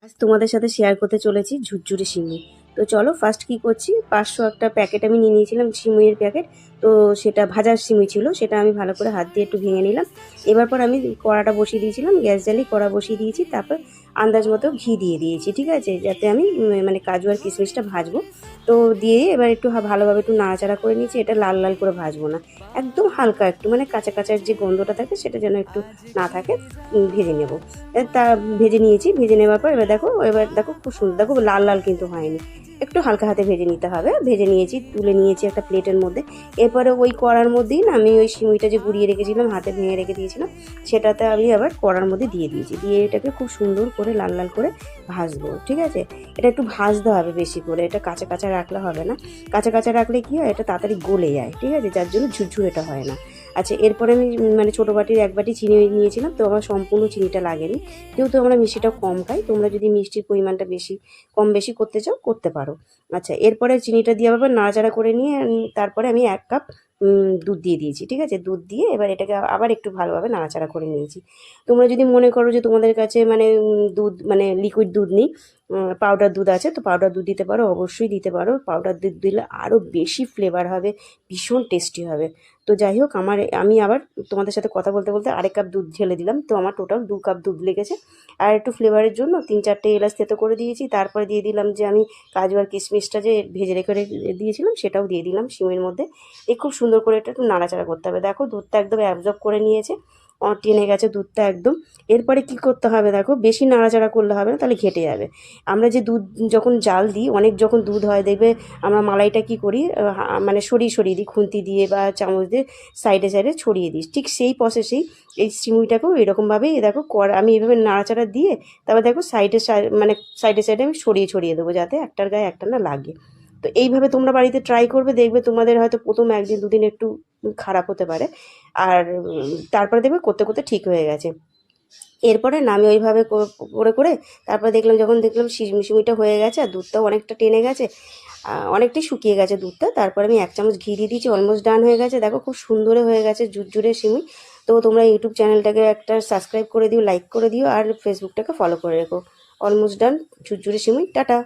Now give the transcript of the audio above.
আজ তোমাদের সাথে শেয়ার করতে চলেছি ঝুরঝুরে সিমুই। তো চলো ফার্স্ট কি করছি, 500 একটা প্যাকেট আমি নিয়ে নিয়েছিলাম সিমুইয়ের প্যাকেট। তো সেটা ভাজার সিমুই ছিল, সেটা আমি ভালো করে হাত দিয়ে একটু ভেঙে নিলাম। এবার পর আমি কড়াটা বসিয়ে দিয়েছিলাম, গ্যাস জ্বালিয়ে কড়া বসিয়ে দিয়েছি। তারপর আন্দাজ মতো ঘি দিয়ে দিয়েছি, ঠিক আছে, যাতে আমি মানে কাজু আর কিশমিশটা ভাজবো। তো দিয়ে এবার একটু ভালোভাবে একটু নাড়াচাড়া করে নিয়েছি। এটা লাল লাল করে ভাজবো না, একদম হালকা একটু মানে কাঁচা কাঁচার যে গন্ধটা থাকে সেটা যেন একটু না থাকে, ভেজে নেব। তা ভেজে নিয়েছি, ভেজে নেওয়ার পর এবার দেখো খুব সুন্দর, দেখো লাল লাল কিন্তু হয়নি, একটু হালকা হাতে ভেজে নিতে হবে। ভেজে নিয়েছি, তুলে নিয়েছি একটা প্লেটের মধ্যে। এরপরে ওই কড়ার মধ্যেই না আমি ওই সিমুইটা যে গুঁড়িয়ে রেখেছিলাম, হাতে ভেঙে রেখে দিয়েছিলাম, সেটাতে আমি আবার কড়ার মধ্যে দিয়ে দিয়েছি। দিয়ে এটাকে খুব সুন্দর করে লাল লাল করে ভাজবো, ঠিক আছে। এটা একটু ভাজতে হবে বেশি করে, এটা কাঁচা কাঁচা রাখলে হবে না। কাঁচা কাঁচা রাখলে কি হয়, এটা তাড়াতাড়ি গলে যায়, ঠিক আছে, যার জন্য ঝুরঝুরেটা হয় না। আচ্ছা, এরপরে আমি মানে ছোটো বাটির 1 বাটি চিনি নিয়েছিলাম। তো আমার সম্পূর্ণ চিনিটা লাগেনি, যেহেতু আমরা মিষ্টিটা কম খাই। তোমরা যদি মিষ্টির পরিমাণটা কম বেশি করতে চাও করতে পারো। আচ্ছা, এরপরে চিনিটা দিয়ে আবার নাড়াচাড়া করে নিয়ে তারপরে আমি 1 কাপ দুধ দিয়ে দিয়েছি, ঠিক আছে। দুধ দিয়ে এবার এটাকে আবার একটু ভালোভাবে নাড়াচাড়া করে নিয়েছি। তোমরা যদি মনে করো যে তোমাদের কাছে মানে দুধ মানে লিকুইড দুধ নেই, পাউডার দুধ আছে, তো পাউডার দুধ দিতে পারো, অবশ্যই দিতে পারো। পাউডার দুধ দিলে আরও বেশি ফ্লেভার হবে, ভীষণ টেস্টি হবে। তো যাই হোক, আমি আবার তোমাদের সাথে কথা বলতে বলতে 1 কাপ দুধ ঢেলে দিলাম। তো আমার টোটাল 2 কাপ দুধ লেগেছে। আর একটু ফ্লেভারের জন্য 3-4টে এলাচ থেতো করে দিয়েছি। তারপরে দিয়ে দিলাম যে আমি কাজু আর কিশমিশটা যে ভেজে রেখে দিয়েছিলাম, সেটাও দিয়ে দিলাম সিমের মধ্যে। খুব সুন্দর করে এটা একটু নাড়াচাড়া করতে হবে। দেখো দুধটা একদম অ্যাবজর্ব করে নিয়েছে, টেনে গেছে দুধটা একদম। এরপরে কি করতে হবে দেখো, বেশি নাড়াচাড়া করলে হবে না, তাহলে ঘেটে যাবে। আমরা যে দুধ যখন জাল দিই, অনেক যখন দুধ হয় দেখবে আমরা মালাইটা কি করি, মানে সরিয়ে সরিয়ে দিই খুন্তি দিয়ে বা চামচ দিয়ে, সাইডে সাইডে ছড়িয়ে দিই। ঠিক সেই প্রসেসেই এই সিমুইটাকেও এরকমভাবেই দেখো আমি এইভাবে নাড়াচাড়া দিয়ে তারপর দেখো মানে সাইডে সাইডে আমি ছড়িয়ে ছড়িয়ে দেবো, যাতে একটার গায়ে একটা না লাগে। তো এইভাবে তোমরা বাড়িতে ট্রাই করবে, দেখবে তোমাদের হয়তো প্রথম 1 দিন 2 দিন একটু খারাপ হতে পারে, আর তারপরে দেখবে করতে করতে ঠিক হয়ে গেছে। এরপরে না আমি ওইভাবে করে করে তারপরে যখন দেখলাম সিমিটা হয়ে গেছে আর দুধটাও অনেকটা টেনে গেছে, অনেকটাই শুকিয়ে গেছে দুধটা, তারপরে আমি 1 চামচ ঘি দিয়ে দিয়েছি। অলমোস্ট ডান হয়ে গেছে, দেখো খুব সুন্দর হয়ে গেছে ঝুরঝুরে সিমুই। তো তোমরা ইউটিউব চ্যানেলটাকে একটা সাবস্ক্রাইব করে দিও, লাইক করে দিও, আর ফেসবুকটাকে ফলো করে রেখো। অলমোস্ট ডান ঝুরঝুরে সিমুই, টাটা।